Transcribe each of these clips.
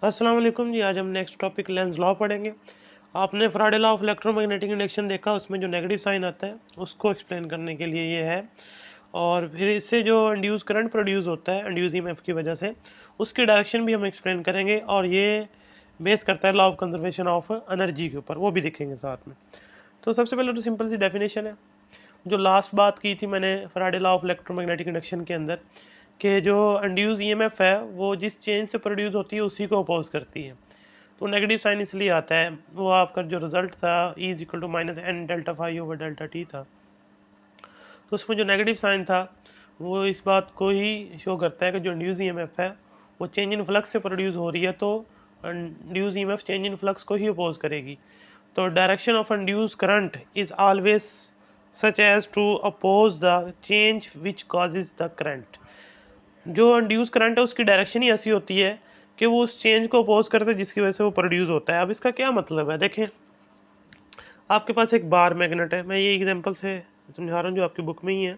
अस्सलाम वालेकुम जी। आज हम नेक्स्ट टॉपिक लेंस लॉ पढ़ेंगे। आपने Faraday law of electromagnetic induction देखा, उसमें जो नेगेटिव साइन आता है उसको एक्सप्लेन करने के लिए ये है। और फिर इससे जो इंड्यूस करंट प्रोड्यूस होता है इंड्यूस ईएमएफ की वजह से, उसकी डायरेक्शन भी हम एक्सप्लेन करेंगे। और ये बेस करता है law of conservation of energy के ऊपर, वो भी देखेंगे साथ में। तो सबसे पहले तो सिंपल सी डेफिनेशन है, जो लास्ट बात की थी मैंने Faraday law of electromagnetic induction के अंदर, कि जो इंड्यूस ईएमएफ है वो जिस चेंज से प्रोड्यूस होती है उसी को अपोज करती है। तो नेगेटिव साइन इसलिए आता है, वो आपका जो रिजल्ट था E is equal to minus N delta phi over delta T था, तो उसमें जो नेगेटिव साइन था वो इस बात को ही शो करता है कि जो इंड्यूस ईएमएफ है वो चेंज इन फ्लक्स से प्रोड्यूस हो रही है, तो induce EMF change in flux को ही अपोज करेगी। तो direction of induce current is always such as to oppose the change which causes the current. जो इंड्यूस करंट है उसकी डायरेक्शन ही ऐसी होती है कि वो उस चेंज को अपोज करते हैं जिसकी वजह से वो प्रोड्यूस होता है। अब इसका क्या मतलब है, देखें, आपके पास एक बार मैग्नेट है, मैं ये एग्जांपल से समझा रहा हूँ जो आपकी बुक में ही है।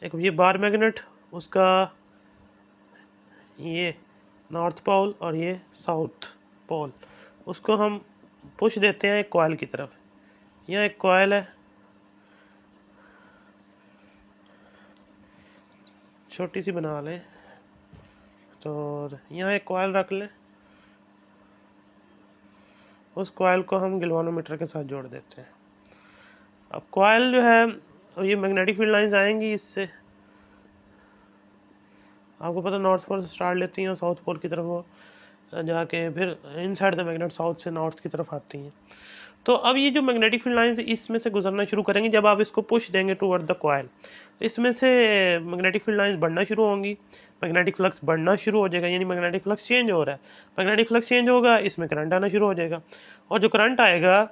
एक ये बार मैग्नेट, उसका ये नॉर्थ पोल और ये साउथ पोल, उसको हम पुश देते हैं एक कॉइल की तरफ। यहाँ एक कॉइल है, छोटी सी बना लें, तो यहाँ एक कॉइल रख लें, उस कॉइल को हम गैल्वानोमीटर के साथ जोड़ देते हैं। अब कॉइल जो है, ये मैग्नेटिक फील्ड लाइंस आएंगी इससे, आपको पता नॉर्थ पोल स्टार्ट लेती हैं, साउथ पोल की तरफ वो जाके फिर इनसाइड द मैग्नेट साउथ से नॉर्थ की तरफ आती हैं। तो अब ये जो मैग्नेटिक फील्ड लाइंस इसमें से गुजरना शुरू करेंगी जब आप इसको पुश देंगे टूवर्ड द कॉइल, इसमें से मैग्नेटिक फील्ड लाइंस बढ़ना शुरू होंगी, मैग्नेटिक फ्लक्स बढ़ना शुरू हो जाएगा, यानी मैग्नेटिक फ्लक्स चेंज हो रहा है। मैग्नेटिक फ्लक्स चेंज होगा, इसमें करंट आना शुरू हो जाएगा, और जो करंट आएगा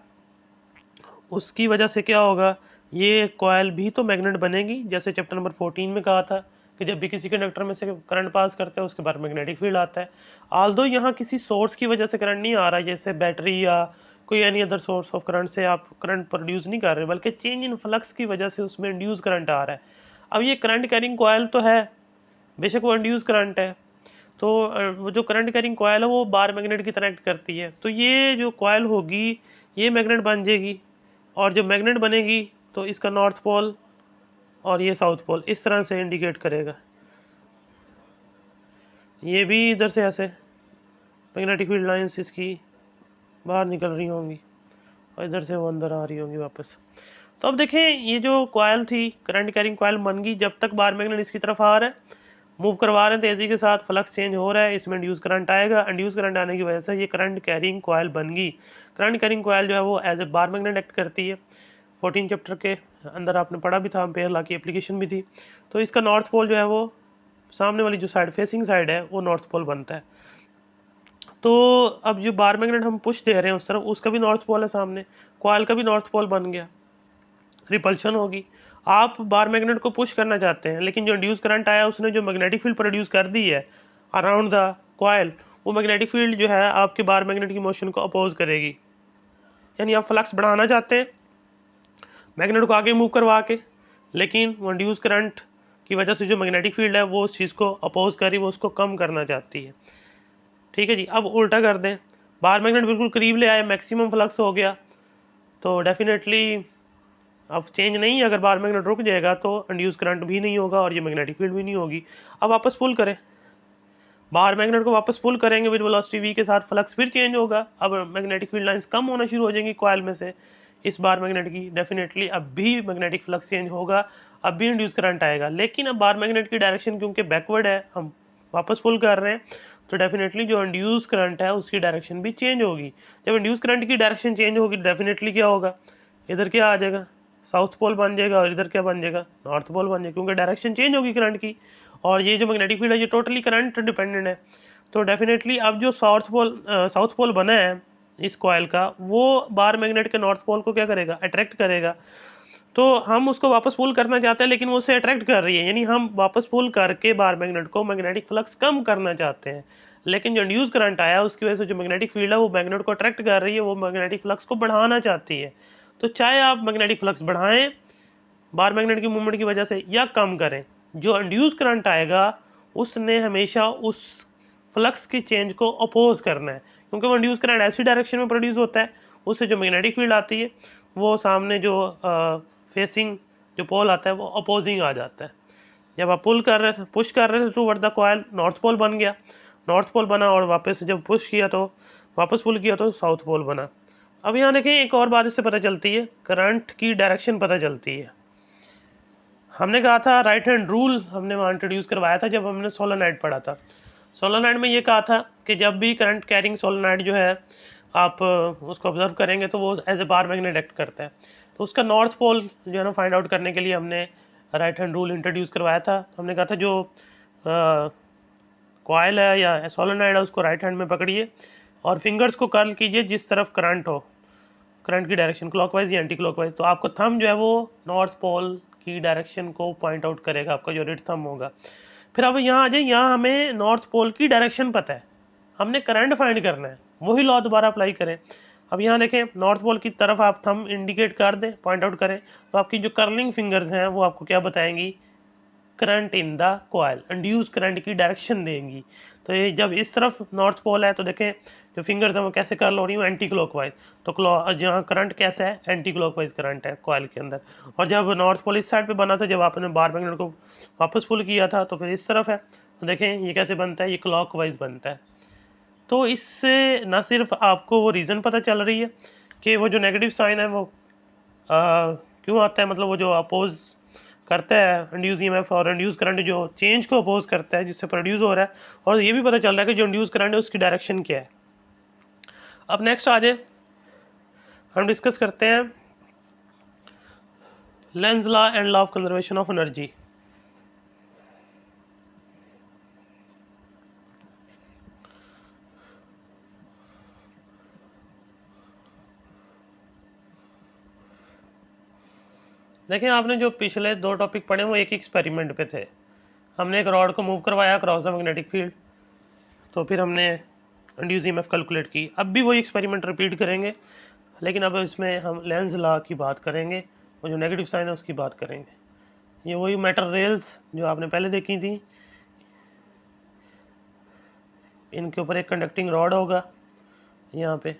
उसकी वजह से क्या होगा, ये कॉइल भी तो मैग्नेट बनेगी। जैसे चैप्टर नंबर 14 में कहा था कि जब भी किसी कंडक्टर में से करंट पास करते हैं उसके बाद मैग्नेटिक फील्ड आता है। आल्दो यहाँ किसी सोर्स की वजह से करंट नहीं आ रहा है, जैसे बैटरी या कोई any other source of current से आप करंट प्रोड्यूस नहीं कर रहे, बल्कि चेंज इन फ्लक्स की वजह से उसमें इंड्यूस करंट आ रहा है। अब ये करंट कैरिंग कॉइल तो है, बेशक वो इंड्यूस करंट है, तो वो जो करंट कैरिंग कॉइल है वो बार मैग्नेट की तरह एक्ट करती है। तो ये जो कॉइल होगी ये मैग्नेट बन जाएगी, और जो मैग्नेट बनेगी तो इसका नॉर्थ पोल और ये साउथ पोल इस तरह से इंडिकेट करेगा। ये भी इधर से ऐसे मैग्नेटिक फील्ड लाइंस इसकी बाहर निकल रही होंगी और इधर से वो अंदर आ रही होंगी वापस। तो अब देखें, ये जो कॉइल थी करंट कैरिंग कॉइल बन गई, जब तक बार मैग्नेट इसकी तरफ आ रहा है, मूव करवा रहे हैं तेजी के साथ, फ्लक्स चेंज हो रहा है, इसमें इंड्यूस करंट आएगा, इंड्यूस करंट आने की वजह से ये करंट कैरिंग कॉइल बन गई। करंट कैरिंग कॉइल जो है वो as a bar magnet act करती है। 14 चैप्टर के अंदर आपने पढ़ा भी था, एम्पेयर लॉ की एप्लीकेशन भी थी। तो इसका नॉर्थ पोल जो है वो सामने वाली जो साइड फेसिंग साइड है वो नॉर्थ पोल बनता है। तो अब जो बार मैग्नेट हम पुश दे रहे हैं उस तरफ, उसका भी नॉर्थ पोल है सामने, कॉइल का भी नॉर्थ पोल बन गया, रिपल्शन होगी। आप बार मैग्नेट को पुश करना चाहते हैं, लेकिन जो इंड्यूस करंट आया उसने जो मैग्नेटिक फील्ड प्रोड्यूस कर दी है अराउंड द कॉइल, वो मैग्नेटिक फील्ड जो है आपके बार मैग्नेट की मोशन को अपोज करेगी। यानी आप फ्लक्स बढ़ाना चाहते हैं मैग्नेट को आगे मूव करवा के, लेकिन वो इंड्यूस करंट की वजह से जो मैग्नेटिक फील्ड है वो उस चीज़ को अपोज कर रही, वो उसको कम करना चाहती है। ठीक है जी। अब उल्टा कर दें, बार मैग्नेट बिल्कुल करीब ले आए, मैक्सिमम फ्लक्स हो गया, तो डेफिनेटली अब चेंज नहीं, अगर बार मैग्नेट रुक जाएगा तो इंड्यूस करंट भी नहीं होगा और ये मैग्नेटिक फील्ड भी नहीं होगी। अब वापस पुल करें, बार मैग्नेट को वापस पुल करेंगे विद वेलोसिटी v के साथ, फ्लक्स फिर चेंज होगा, अब मैग्नेटिक फील्ड लाइंस कम होना शुरू हो जाएंगी कॉइल में से इस बार मैग्नेट की, डेफिनेटली अब भी मैग्नेटिक फ्लक्स चेंज होगा, अब भी इंड्यूस करंट आएगा। लेकिन अब बार मैग्नेट की डायरेक्शन क्योंकि बैकवर्ड है, हम वापस पुल कर रहे हैं, तो डेफिनेटली जो इंड्यूस करंट है उसकी डायरेक्शन भी चेंज होगी। जब इंड्यूस करंट की डायरेक्शन चेंज होगी, डेफिनेटली क्या होगा, इधर क्या आ जाएगा, साउथ पोल बन जाएगा, और इधर क्या बन जाएगा, नॉर्थ पोल बन जाएगा, क्योंकि डायरेक्शन चेंज होगी करंट की। और ये जो मैग्नेटिक फील्ड है ये टोटली करंट डिपेंडेंट है। तो डेफिनेटली अब जो साउथ पोल बना है इस कॉइल का, वो बार मैग्नेट के नॉर्थ पोल को क्या करेगा, अट्रैक्ट करेगा। तो हम उसको वापस पुल करना चाहते हैं, लेकिन वो उससे अट्रैक्ट कर रही है, यानी हम वापस पुल करके बार मैग्नेट को मैग्नेटिक फ्लक्स कम करना चाहते हैं, लेकिन जो इंड्यूस करंट आया उसकी वजह से जो मैग्नेटिक फील्ड है वो मैग्नेट को अट्रैक्ट कर रही है, वो मैग्नेटिक फ्लक्स को बढ़ाना चाहती है। तो चाहे आप मैग्नेटिक फ्लक्स बढ़ाएं बार मैग्नेट की मूवमेंट की वजह से या कम करें, जो इंड्यूस करंट आएगा उसने हमेशा उस फ्लक्स की चेंज को अपोज करना है, क्योंकि वो इंड्यूस करंट ऐसी डायरेक्शन में प्रोड्यूस होता है, उससे जो मैग्नेटिक फील्ड आती है वो सामने जो फेसिंग जो पोल आता है वो अपोजिंग आ जाता है। जब आप पुल कर रहे थे, पुश कर रहे थे toward the coil, north pole बन गया, नॉर्थ पोल बना, और वापस से जब पुश किया तो वापस पुल किया तो साउथ पोल बना। अब यहाँ देखें एक और बात इससे पता चलती है, करंट की डायरेक्शन पता चलती है। हमने कहा था राइट हैंड रूल हमने वहाँ इंट्रोड्यूस करवाया था जब हमने सोलेनॉइड पढ़ा था। सोलेनॉइड में ये कहा था कि जब भी करंट कैरिंग सोलेनॉइड जो है आप उसको ऑब्जर्व करेंगे तो वो as a bar magnet act करता है। तो उसका नॉर्थ पोल जो है ना फाइंड आउट करने के लिए हमने राइट हैंड रूल इंट्रोड्यूस करवाया था। हमने कहा था जो कॉइल है या सोलेनॉइड है उसको राइट हैंड में पकड़िए और फिंगर्स को कर्ल कीजिए जिस तरफ करंट हो, करंट की डायरेक्शन क्लॉकवाइज या एंटी क्लॉकवाइज, तो आपका थंब जो है वो नॉर्थ पोल की डायरेक्शन को पॉइंट आउट करेगा, आपका जो रेड थंब होगा। फिर अब यहाँ आ जाए, यहाँ हमें नॉर्थ पोल की डायरेक्शन पता है, हमने करंट फाइंड करना है, वही लॉ दोबारा अप्लाई करें। अब यहाँ देखें नॉर्थ पोल की तरफ आप थंब इंडिकेट कर दें, पॉइंट आउट करें, तो आपकी जो कर्लिंग फिंगर्स हैं वो आपको क्या बताएंगी, current in the coil, induce current की डायरेक्शन देंगी। तो ये जब इस तरफ नॉर्थ पोल है तो देखें जो फिंगर्स हैं वो कैसे कर्ल हो रही है, एंटी क्लॉकवाइज। तो जहाँ करंट कैसा है, एंटी क्लॉकवाइज करंट है कॉइल के अंदर। और जब नॉर्थ पोल इस साइड पे बना था, जब आपने बार मैग्नेट को वापस पुल किया था तो फिर इस तरफ है, तो देखें ये कैसे बनता है, ये क्लॉकवाइज बनता है। तो इससे न सिर्फ आपको वो रीज़न पता चल रही है कि वो जो नेगेटिव साइन है वो क्यों आता है, मतलब वो जो अपोज करता है इंड्यूस ईएमएफ और इंड्यूस करंट जो चेंज को अपोज करता है जिससे प्रोड्यूस हो रहा है, और ये भी पता चल रहा है कि जो इंड्यूस करंट है उसकी डायरेक्शन क्या है। अब नेक्स्ट आ जाए, हम डिस्कस करते हैं Lenz law and law of conservation of energy. देखिए आपने जो पिछले 2 टॉपिक पढ़े वो एक एक्सपेरिमेंट पे थे। हमने एक रॉड को मूव करवाया क्रॉस द मैग्नेटिक फील्ड, तो फिर हमने इंड्यूस ईएमएफ कैलकुलेट की। अब भी वही एक्सपेरिमेंट रिपीट करेंगे, लेकिन अब इसमें हम लेंज लॉ की बात करेंगे और जो नेगेटिव साइन है उसकी बात करेंगे। ये वही मेटल रेल्स जो आपने पहले देखी थी, इनके ऊपर एक कंडक्टिंग रॉड होगा यहाँ पे,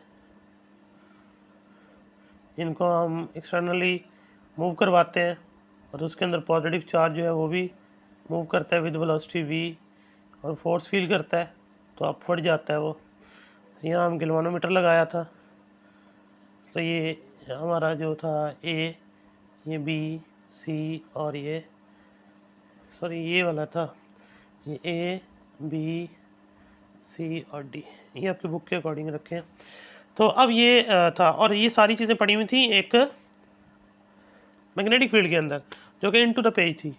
इनको हम एक्सटर्नली मूव करवाते हैं और उसके अंदर पॉजिटिव चार्ज जो है वो भी मूव करता है विद वेलोसिटी v और फोर्स फील करता है, तो आप फट जाता है वो। यहाँ हम गैल्वेनोमीटर लगाया था, तो ये हमारा जो था ए, ये बी सी और ये सॉरी ये वाला था, ये ए बी सी और डी, ये आपकी बुक के अकॉर्डिंग रखे हैं। तो अब ये था, और ये सारी चीज़ें पड़ी हुई थी एक मैग्नेटिक फील्ड के अंदर जो कि इनटू द पेज थी,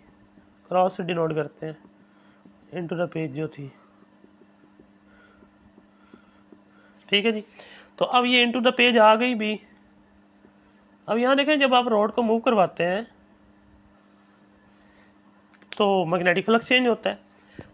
क्रॉस से डिनोट करते हैं, इनटू द पेज जो थी, ठीक है जी। तो अब ये इनटू द पेज आ गई भी। अब यहाँ देखें जब आप रॉड को मूव करवाते हैं तो मैग्नेटिक फ्लक्स चेंज होता है,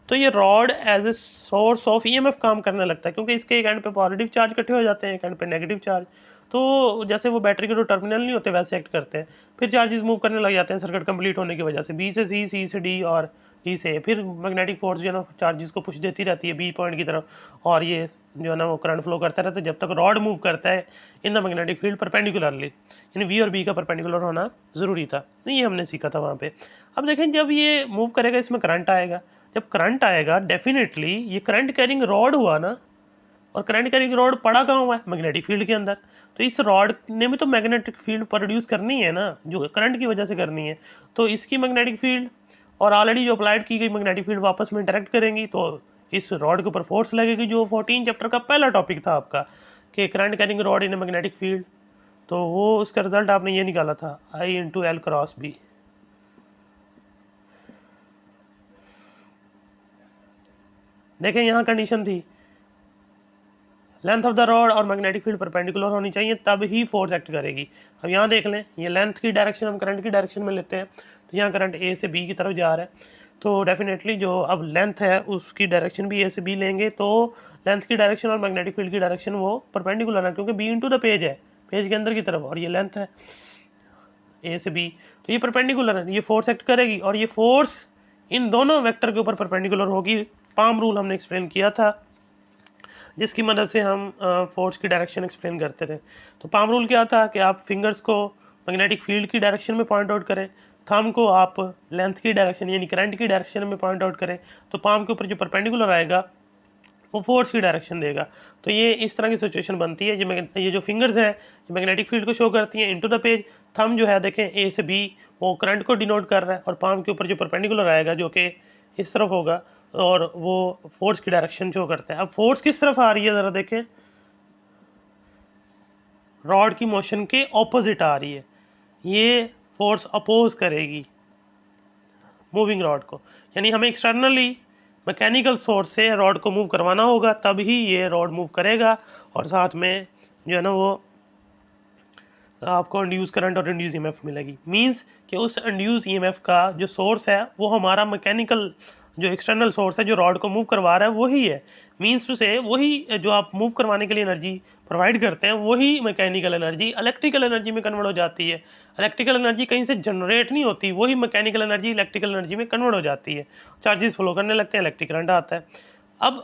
तो ये rod as a source of EMF काम करने लगता है, क्योंकि इसके एक एंड पे पॉजिटिव चार्ज इकट्ठे हो जाते हैं, एक एंड पे नेगेटिव चार्ज, तो जैसे वो बैटरी के जो टर्मिनल नहीं होते वैसे एक्ट करते हैं। फिर चार्जेस मूव करने लग जाते हैं सर्किट कंप्लीट होने की वजह से, बी से सी, सी से डी और डी से, फिर मैग्नेटिक फोर्स जो है ना चार्जेस को पुश देती रहती है बी पॉइंट की तरफ, और ये जो है ना वो करंट फ्लो करता रहता है जब तक रॉड मूव करता है in the magnetic field perpendicularly, यानी वी और बी का परपेंडिकुलर होना ज़रूरी था, नहीं ये हमने सीखा था वहाँ पे। अब देखें जब ये मूव करेगा इसमें करंट आएगा, जब करंट आएगा डेफिनेटली ये करंट कैरिंग रॉड हुआ ना, और करंट कैरिंग रॉड पड़ा कहाँ हुआ है, मैग्नेटिक फील्ड के अंदर, तो इस रॉड ने भी तो मैग्नेटिक फील्ड प्रोड्यूस करनी है ना, जो करंट की वजह से करनी है, तो इसकी मैग्नेटिक फील्ड और ऑलरेडी जो अप्लाइड की गई मैग्नेटिक फील्ड आपस में इंटरेक्ट करेंगी, तो इस रॉड के ऊपर फोर्स लगेगी, जो 14 चैप्टर का पहला टॉपिक था आपका कि current carrying rod in magnetic field, तो वो उसका रिजल्ट आपने ये निकाला था I × L × B। देखें यहाँ कंडीशन थी लेंथ ऑफ द रॉड और मैग्नेटिक फील्ड परपेंडिकुलर होनी चाहिए, तब ही फोर्स एक्ट करेगी। अब यहाँ देख लें, ये लेंथ की डायरेक्शन हम करंट की डायरेक्शन में लेते हैं, तो यहाँ करंट ए से बी की तरफ जा रहा है, तो डेफिनेटली जो अब लेंथ है उसकी डायरेक्शन भी ए से बी लेंगे, तो लेंथ की डायरेक्शन और मैग्नेटिक फील्ड की डायरेक्शन वो परपेंडिकुलर है, क्योंकि बी × द पेज है, पेज के अंदर की तरफ, और ये लेंथ है ए से बी, तो ये परपेंडिकुलर है, ये फोर्स एक्ट करेगी, और ये फोर्स इन दोनों वेक्टर के ऊपर परपेंडिकुलर होगी। पाम रूल हमने एक्सप्लेन किया था जिसकी मदद से हम फोर्स की डायरेक्शन एक्सप्लेन करते थे। तो पाम रूल क्या था कि आप फिंगर्स को मैग्नेटिक फील्ड की डायरेक्शन में पॉइंट आउट करें, थंब को आप लेंथ की डायरेक्शन यानी करंट की डायरेक्शन में पॉइंट आउट करें, तो पाम के ऊपर जो परपेंडिकुलर आएगा वो फोर्स की डायरेक्शन देगा। तो ये इस तरह की सिचुएशन बनती है। ये जो फिंगर्स हैं ये मैग्नेटिक फील्ड को शो करती हैं इनटू द पेज। थंब जो है देखें ए से बी वो करंट को डिनोट कर रहा है, और पाम के ऊपर जो परपेंडिकुलर आएगा जो कि इस तरफ होगा और वो फोर्स की डायरेक्शन शो करता है। अब फोर्स किस तरफ आ रही है ज़रा देखें, रॉड की मोशन के ऑपोजिट आ रही है। ये फोर्स अपोज करेगी मूविंग रॉड को, यानी हमें एक्सटर्नली मैकेनिकल सोर्स से रॉड को मूव करवाना होगा, तब ही ये रॉड मूव करेगा। और साथ में जो है ना वो आपको इंड्यूस करंट और इंड्यूस ईएमएफ मिलेगी। मींस कि उस इंड्यूस ईएमएफ का जो सोर्स है वो हमारा मैकेनिकल जो एक्सटर्नल सोर्स है जो रॉड को मूव करवा रहा है वही है। मींस टू से वही जो आप मूव करवाने के लिए एनर्जी प्रोवाइड करते हैं वही मैकेनिकल एनर्जी इलेक्ट्रिकल एनर्जी में कन्वर्ट हो जाती है। इलेक्ट्रिकल एनर्जी कहीं से जनरेट नहीं होती, वही मैकेनिकल एनर्जी इलेक्ट्रिकल एनर्जी में कन्वर्ट हो जाती है। चार्जेस फ्लो करने लगते हैं, इलेक्ट्रिक करंट आता है। अब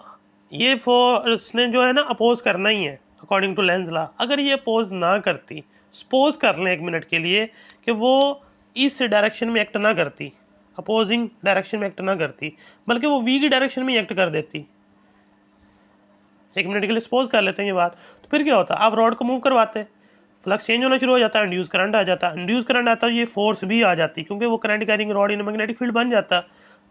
ये फोर्स ने जो है ना अपोज करना ही है अकॉर्डिंग टू लेंज लॉ। अगर ये अपोज ना करती, सपोज कर लें एक मिनट के लिए कि वो इस डायरेक्शन में एक्ट ना करती, अपोजिंग डायरेक्शन में एक्ट ना करती, बल्कि वो वी की डायरेक्शन में एक्ट कर देती, एक मिनट के लिए सपोज कर लेते हैं ये बात, तो फिर क्या होता? आप रॉड को मूव करवाते, फ्लक्स चेंज होना शुरू हो जाता है, इंड्यूस करंट आ जाता, इंड्यूस करंट आता ये फोर्स भी आ जाती, क्योंकि वो current carrying rod in magnetic field बन जाता।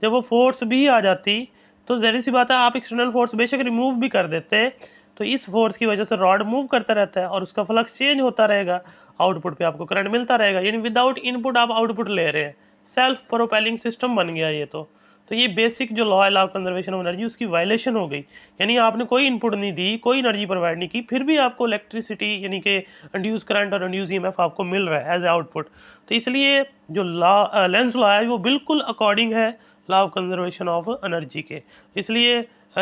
जब वो फोर्स भी आ जाती तो ज़ाहिर सी बात है आप एक्सटर्नल फोर्स बेशक रिमूव भी कर देते, तो इस फोर्स की वजह से रॉड मूव करता रहता है और उसका फ्लक्स चेंज होता रहेगा, आउटपुट पे आपको करंट मिलता रहेगा, यानी विदाउट इनपुट आप आउटपुट ले रहे हैं। सेल्फ प्रोपेलिंग सिस्टम बन गया ये तो ये बेसिक जो लॉ है law of conservation of energy उसकी वायलेशन हो गई। यानी आपने कोई इनपुट नहीं दी, कोई एनर्जी प्रोवाइड नहीं की, फिर भी आपको इलेक्ट्रिसिटी यानी कि इंड्यूस करंट और इंड्यूस ईएमएफ आपको मिल रहा है एज ए आउटपुट। तो इसलिए जो लॉ लेंज लॉ है वो बिल्कुल अकॉर्डिंग है law of conservation of energy के। इसलिए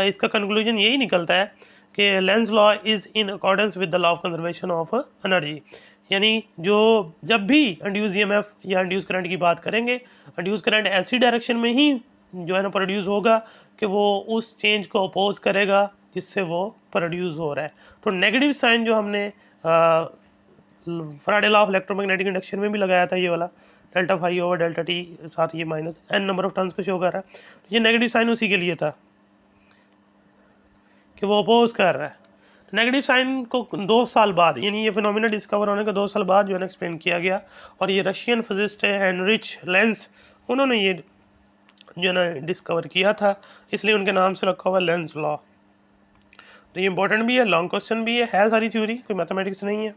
इसका कंक्लूजन यही निकलता है कि Lenz law is in accordance with the law of conservation of energy. यानी जो जब भी इंड्यूस ईएमएफ या इंड्यूस करंट की बात करेंगे, इंड्यूस करंट ऐसी डायरेक्शन में ही जो है ना प्रोड्यूस होगा कि वो उस चेंज को अपोज करेगा जिससे वो प्रोड्यूस हो रहा है। तो नेगेटिव साइन जो हमने Faraday law of electromagnetic induction में भी लगाया था, ये वाला delta phi over delta t, साथ ये minus n number of turns को शो कर रहा है, तो ये नेगेटिव साइन उसी के लिए था कि वो अपोज कर रहा है। नेगेटिव साइन को 2 साल बाद, यानी ये फिनोमिना डिस्कवर होने के 2 साल बाद जो है ना एक्सप्लेन किया गया, और ये रशियन फिजिस्ट है हेनरिच लेंस, उन्होंने ये जो है ना डिस्कवर किया था, इसलिए उनके नाम से रखा हुआ लेंज लॉ। तो ये इंपॉर्टेंट भी है, लॉन्ग क्वेश्चन भी है सारी थ्योरी, कोई मैथमेटिक्स नहीं है।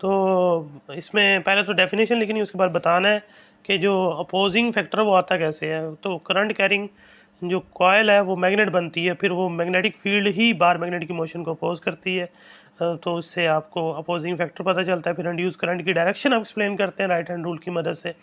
तो इसमें पहले तो डेफिनेशन लिखनी है, उसके बाद बताना है कि जो अपोजिंग फैक्टर वो आता कैसे है। तो करंट कैरिंग जो कॉयल है वो मैग्नेट बनती है, फिर वो मैग्नेटिक फील्ड ही बार मैग्नेट की मोशन को अपोज करती है, तो उससे आपको अपोजिंग फैक्टर पता चलता है। फिर इंड्यूस करंट की डायरेक्शन आप एक्सप्लेन करते हैं राइट हैंड रूल की मदद से।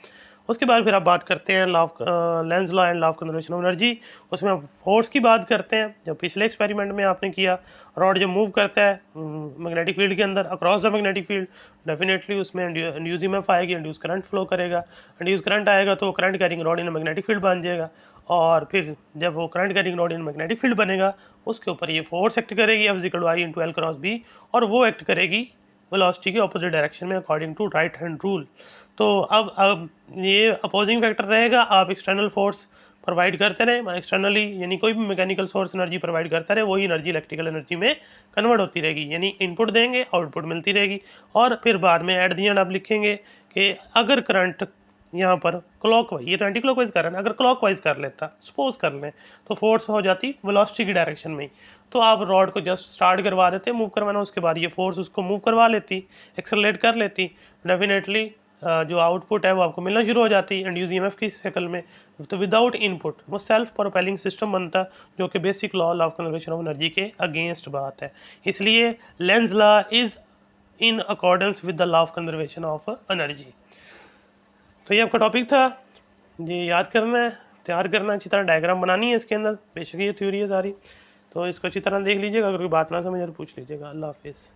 उसके बाद फिर आप बात करते हैं law of Lenz law and law of conservation of energy, उसमें आप फोर्स की बात करते हैं। जब पिछले एक्सपेरिमेंट में आपने किया, रॉड जब मूव करता है मैग्नेटिक फील्ड के अंदर across the magnetic field, definitely उसमें इंड्यूस ईएमएफ आएगी, इंड्यूस करंट फ्लो करेगा, इंड्यूस करंट आएगा तो current carrying rod in magnetic field बन जाएगा, और फिर जब वो current carrying rod in magnetic field बनेगा उसके ऊपर ये फोर्स एक्ट करेगी F=I×L×B, और वो एक्ट करेगी वेलोसिटी के ऑपोजिट डायरेक्शन में according to right hand rule. तो अब ये अपोजिंग फैक्टर रहेगा, आप एक्सटर्नल फोर्स प्रोवाइड करते रहे एक्सटर्नली, यानी कोई भी मैकेनिकल सोर्स एनर्जी प्रोवाइड करता रहे, वही एनर्जी इलेक्ट्रिकल एनर्जी में कन्वर्ट होती रहेगी, यानी इनपुट देंगे आउटपुट मिलती रहेगी। और फिर बाद में एट द एंड आप लिखेंगे कि अगर करंट यहाँ पर क्लॉकवाइज, ये तो एंटी क्लॉकवाइज कर रहा है, अगर क्लॉकवाइज कर लेता, सपोज कर लें, तो फोर्स हो जाती वेलोसिटी की डायरेक्शन में ही, तो आप रॉड को जस्ट स्टार्ट करवा देते मूव करवाना, उसके बाद ये फोर्स उसको मूव करवा लेती, एक्सेलरेट कर लेती, डेफिनेटली जो आउटपुट है वो आपको मिलना शुरू हो जाती है इंड्यूस ईएमएफ की शक्ल में। तो विदाउट इनपुट वो सेल्फ प्रोपेलिंग सिस्टम बनता, जो कि basic law of conservation of energy के अगेंस्ट बात है। इसलिए Lenz law is in accordance with the law of conservation of energy. तो ये आपका टॉपिक था, ये याद करना है, तैयार करना है, अच्छी तरह डायग्राम बनानी है इसके अंदर, बेशक ये थ्योरी है सारी, तो इसको अच्छी तरह देख लीजिएगा, अगर कोई बात ना समझ तो पूछ लीजिएगा। अल्लाह हाफिज़।